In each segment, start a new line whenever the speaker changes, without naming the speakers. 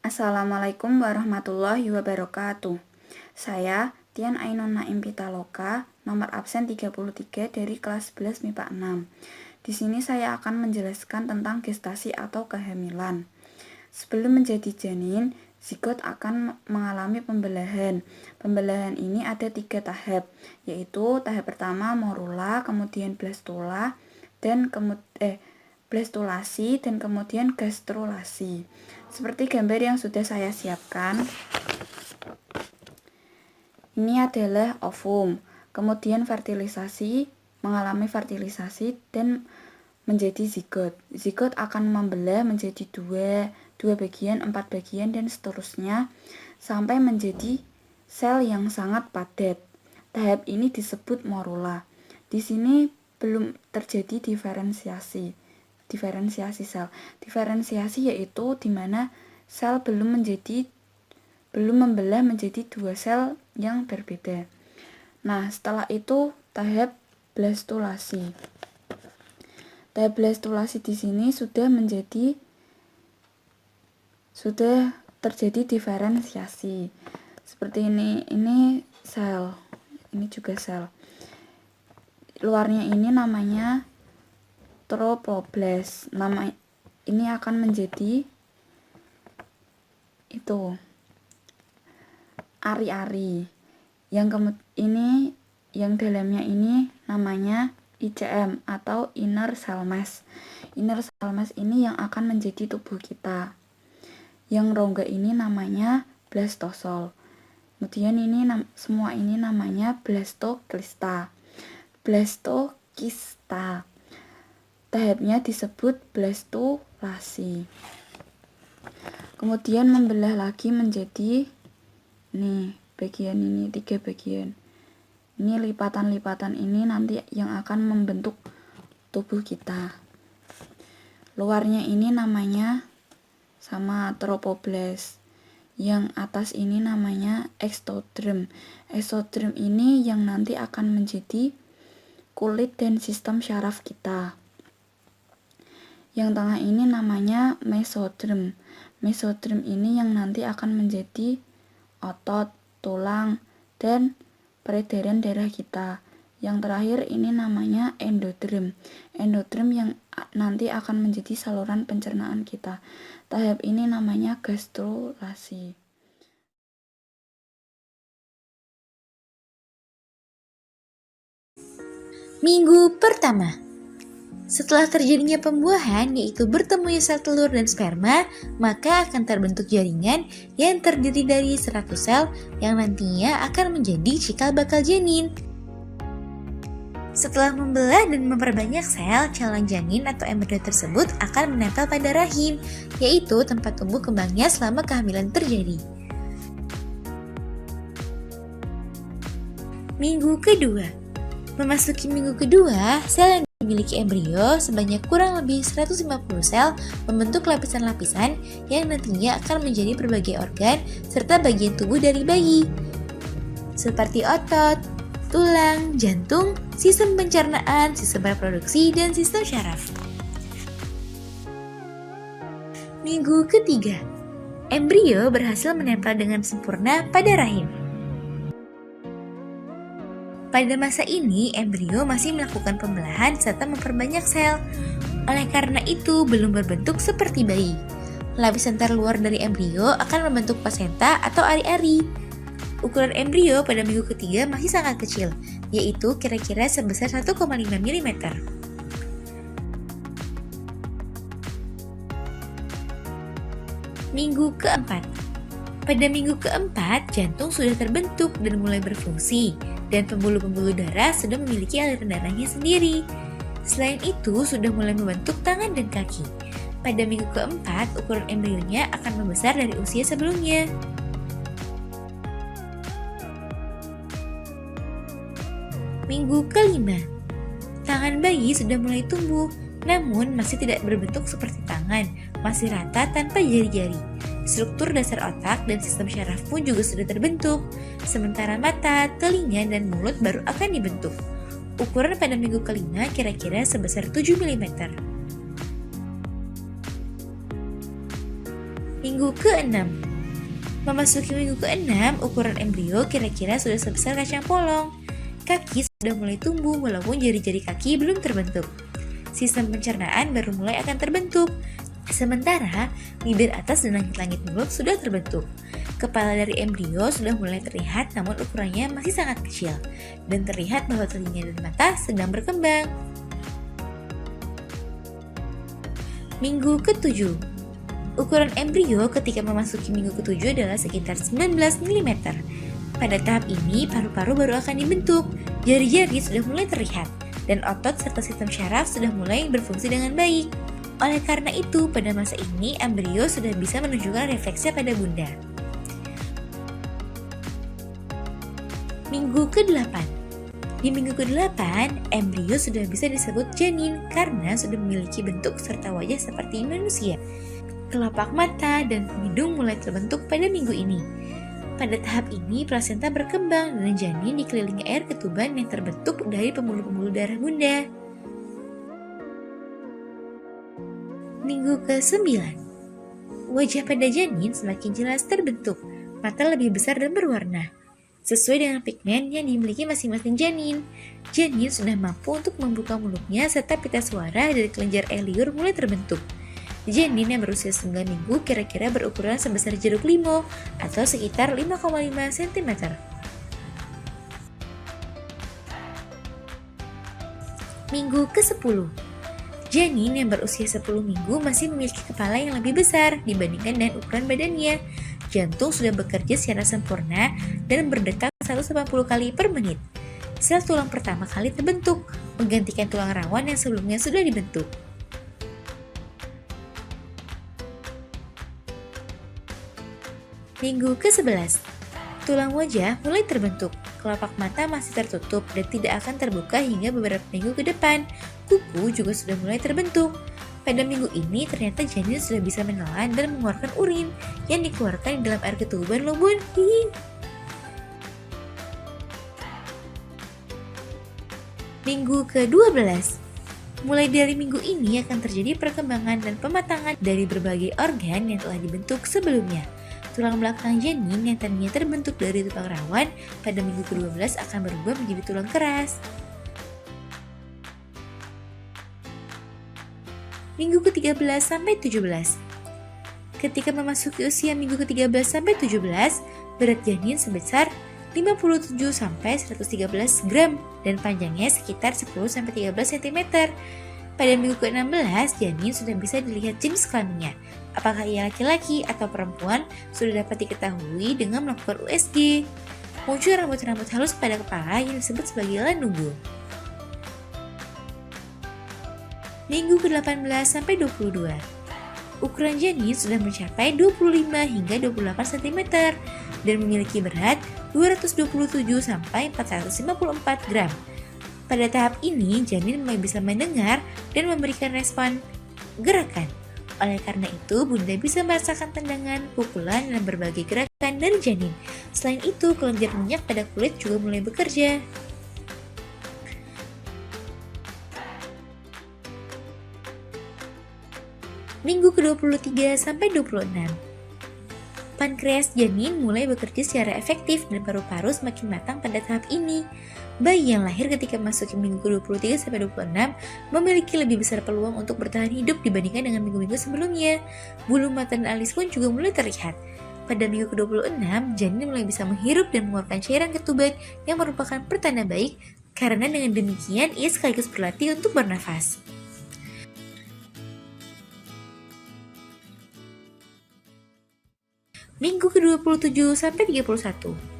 Assalamualaikum warahmatullahi wabarakatuh. Saya Tian Ainun Naim Pitaloka, nomor absen 33 dari kelas 11 MIPA 6. Di sini saya akan menjelaskan tentang gestasi atau kehamilan. Sebelum menjadi janin, zigot akan mengalami pembelahan. Pembelahan ini ada 3 tahap, yaitu tahap pertama morula, kemudian blastulasi, dan kemudian gastrulasi. Seperti gambar yang sudah saya siapkan, ini adalah ovum, kemudian mengalami fertilisasi dan menjadi zigot. Zigot akan membelah menjadi dua bagian, 4 bagian, dan seterusnya sampai menjadi sel yang sangat padat. Tahap ini disebut morula. Di sini belum terjadi diferensiasi sel. Diferensiasi yaitu di mana sel belum membelah menjadi 2 sel yang berbeda. Nah, setelah itu tahap blastulasi. Tahap blastulasi di sini sudah terjadi diferensiasi. Seperti ini sel, ini juga sel. Luarnya ini namanya trophoblast. Ini akan menjadi ari-ari. Yang dalamnya ini namanya ICM atau inner cell mass. Inner cell mass ini yang akan menjadi tubuh kita. Yang rongga ini namanya blastosol. Kemudian semua ini namanya blastokista. Tahapnya disebut blastulasi. Kemudian membelah lagi menjadi bagian ini 3 bagian. Ini lipatan-lipatan ini nanti yang akan membentuk tubuh kita. Luarnya ini namanya sama trophoblast. Yang atas ini namanya ektoderm. Ektoderm ini yang nanti akan menjadi kulit dan sistem syaraf kita. Yang tengah ini namanya mesoderm. Mesoderm ini yang nanti akan menjadi otot, tulang, dan peredaran darah kita. Yang terakhir ini namanya endoderm. Endoderm yang nanti akan menjadi saluran pencernaan kita. Tahap ini namanya gastrulasi.
Minggu pertama. Setelah terjadinya pembuahan, yaitu bertemunya sel telur dan sperma, maka akan terbentuk jaringan yang terdiri dari 100 sel yang nantinya akan menjadi cikal bakal janin. Setelah membelah dan memperbanyak sel, calon janin atau embrio tersebut akan menempel pada rahim, yaitu tempat tumbuh kembangnya selama kehamilan terjadi. Minggu kedua. Memasuki minggu kedua, sel yang dimiliki embrio sebanyak kurang lebih 150 sel membentuk lapisan-lapisan yang nantinya akan menjadi berbagai organ serta bagian tubuh dari bayi, seperti otot, tulang, jantung, sistem pencernaan, sistem reproduksi, dan sistem syaraf. Minggu ketiga, embrio berhasil menempel dengan sempurna pada rahim. Pada masa ini, embrio masih melakukan pembelahan serta memperbanyak sel. Oleh karena itu, belum berbentuk seperti bayi. Lapisan terluar dari embrio akan membentuk plasenta atau ari-ari. Ukuran embrio pada minggu ketiga masih sangat kecil, yaitu kira-kira sebesar 1,5 mm. Minggu keempat. Pada minggu keempat, jantung sudah terbentuk dan mulai berfungsi, dan pembuluh-pembuluh darah sudah memiliki aliran darahnya sendiri. Selain itu, sudah mulai membentuk tangan dan kaki. Pada minggu keempat, ukuran embrionya akan membesar dari usia sebelumnya. Minggu kelima, tangan bayi sudah mulai tumbuh, namun masih tidak berbentuk seperti tangan, masih rata tanpa jari-jari. Struktur dasar otak dan sistem syaraf pun juga sudah terbentuk, sementara mata, telinga, dan mulut baru akan dibentuk. Ukuran pada minggu kelima kira-kira sebesar 7 mm. Minggu ke-6. Memasuki minggu ke-6, ukuran embrio kira-kira sudah sebesar kacang polong. Kaki sudah mulai tumbuh walaupun jari-jari kaki belum terbentuk. Sistem pencernaan baru mulai akan terbentuk. Sementara, bibir atas dan langit-langit mulut sudah terbentuk. Kepala dari embrio sudah mulai terlihat namun ukurannya masih sangat kecil. Dan terlihat bahwa telinga dan mata sedang berkembang. Minggu ke-7. Ukuran embrio ketika memasuki minggu ke-7 adalah sekitar 19 mm. Pada tahap ini, paru-paru baru akan dibentuk, jari-jari sudah mulai terlihat, dan otot serta sistem syaraf sudah mulai berfungsi dengan baik. Oleh karena itu, pada masa ini, embrio sudah bisa menunjukkan refleksnya pada bunda. Minggu ke-8. Di minggu ke-8, embrio sudah bisa disebut janin karena sudah memiliki bentuk serta wajah seperti manusia. Kelopak mata dan hidung mulai terbentuk pada minggu ini. Pada tahap ini, plasenta berkembang dan janin dikelilingi air ketuban yang terbentuk dari pembuluh-pembuluh darah bunda. Minggu ke-9. Wajah pada janin semakin jelas terbentuk, mata lebih besar dan berwarna. Sesuai dengan pigmen yang dimiliki masing-masing janin. Janin sudah mampu untuk membuka mulutnya serta pita suara dari kelenjar air liur mulai terbentuk. Janin yang berusia 9 minggu kira-kira berukuran sebesar jeruk limau atau sekitar 5,5 cm. Minggu ke-10. Janin yang berusia 10 minggu masih memiliki kepala yang lebih besar dibandingkan dengan ukuran badannya. Jantung sudah bekerja secara sempurna dan berdetak 180 kali per menit. Sel tulang pertama kali terbentuk, menggantikan tulang rawan yang sebelumnya sudah dibentuk. Minggu ke-11. Tulang wajah mulai terbentuk, kelopak mata masih tertutup dan tidak akan terbuka hingga beberapa minggu ke depan. Kuku juga sudah mulai terbentuk. Pada minggu ini ternyata janin sudah bisa menelan dan mengeluarkan urin yang dikeluarkan di dalam air ketuban loh bun. Minggu ke-12. Mulai dari minggu ini akan terjadi perkembangan dan pematangan dari berbagai organ yang telah dibentuk sebelumnya. Tulang belakang janin yang tadinya terbentuk dari tulang rawan pada minggu ke-12 akan berubah menjadi tulang keras. Minggu ke-13 sampai 17. Ketika memasuki usia minggu ke-13 sampai 17, berat janin sebesar 57 sampai 113 gram dan panjangnya sekitar 10 sampai 13 cm. Pada minggu ke-16, janin sudah bisa dilihat jenis kelaminnya. Apakah ia laki-laki atau perempuan sudah dapat diketahui dengan melakukan USG. Muncul rambut-rambut halus pada kepala yang disebut sebagai lanugo. Minggu ke-18 sampai 22. Ukuran janin sudah mencapai 25 hingga 28 cm dan memiliki berat 227 sampai 454 gram. Pada tahap ini, janin mulai bisa mendengar dan memberikan respon gerakan. Oleh karena itu, bunda bisa merasakan tendangan, pukulan, dan berbagai gerakan dari janin. Selain itu, kelenjar minyak pada kulit juga mulai bekerja. Minggu ke-23 sampai 26. Pankreas janin mulai bekerja secara efektif dan paru-paru semakin matang pada tahap ini. Bayi yang lahir ketika masuk ke minggu ke-23 sampai 26 memiliki lebih besar peluang untuk bertahan hidup dibandingkan dengan minggu-minggu sebelumnya. Bulu mata dan alis pun juga mulai terlihat. Pada minggu ke-26, janin mulai bisa menghirup dan mengeluarkan cairan ketuban yang merupakan pertanda baik karena dengan demikian ia sekaligus berlatih untuk bernafas. Minggu ke-27 sampai 31.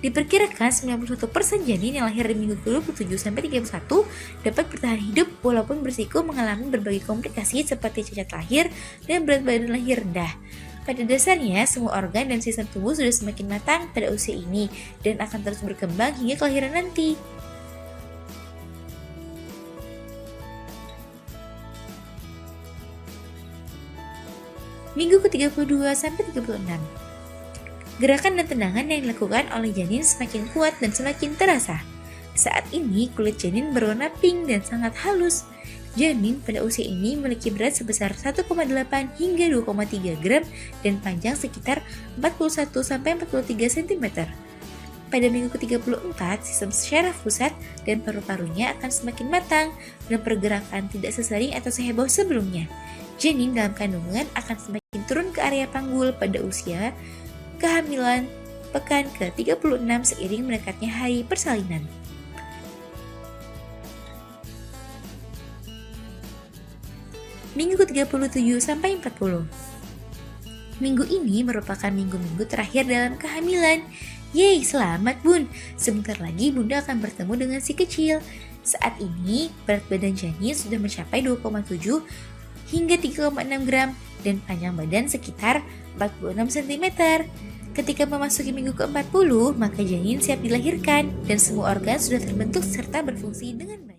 Diperkirakan 91% janin yang lahir di minggu ke-27 sampai 31 dapat bertahan hidup walaupun berisiko mengalami berbagai komplikasi seperti cacat lahir dan berat badan lahir rendah. Pada dasarnya, semua organ dan sistem tubuh sudah semakin matang pada usia ini dan akan terus berkembang hingga kelahiran nanti. Minggu ke-32 sampai 36. Gerakan dan tendangan yang dilakukan oleh janin semakin kuat dan semakin terasa. Saat ini kulit janin berwarna pink dan sangat halus. Janin pada usia ini memiliki berat sebesar 1,8 hingga 2,3 gram dan panjang sekitar 41-43 cm. Pada minggu ke-34, sistem syaraf pusat dan paru-parunya akan semakin matang dan pergerakan tidak sesering atau seheboh sebelumnya. Janin dalam kandungan akan semakin turun ke area panggul pada usia kehamilan pekan ke-36 seiring mendekatnya hari persalinan. Minggu ke-37 sampai 40. Minggu ini merupakan minggu-minggu terakhir dalam kehamilan. Yeay, selamat bun! Sebentar lagi bunda akan bertemu dengan si kecil. Saat ini, berat badan janin sudah mencapai 2,7 hingga 3,6 gram dan panjang badan sekitar 46 cm. Ketika memasuki minggu ke-40, maka janin siap dilahirkan dan semua organ sudah terbentuk serta berfungsi dengan baik.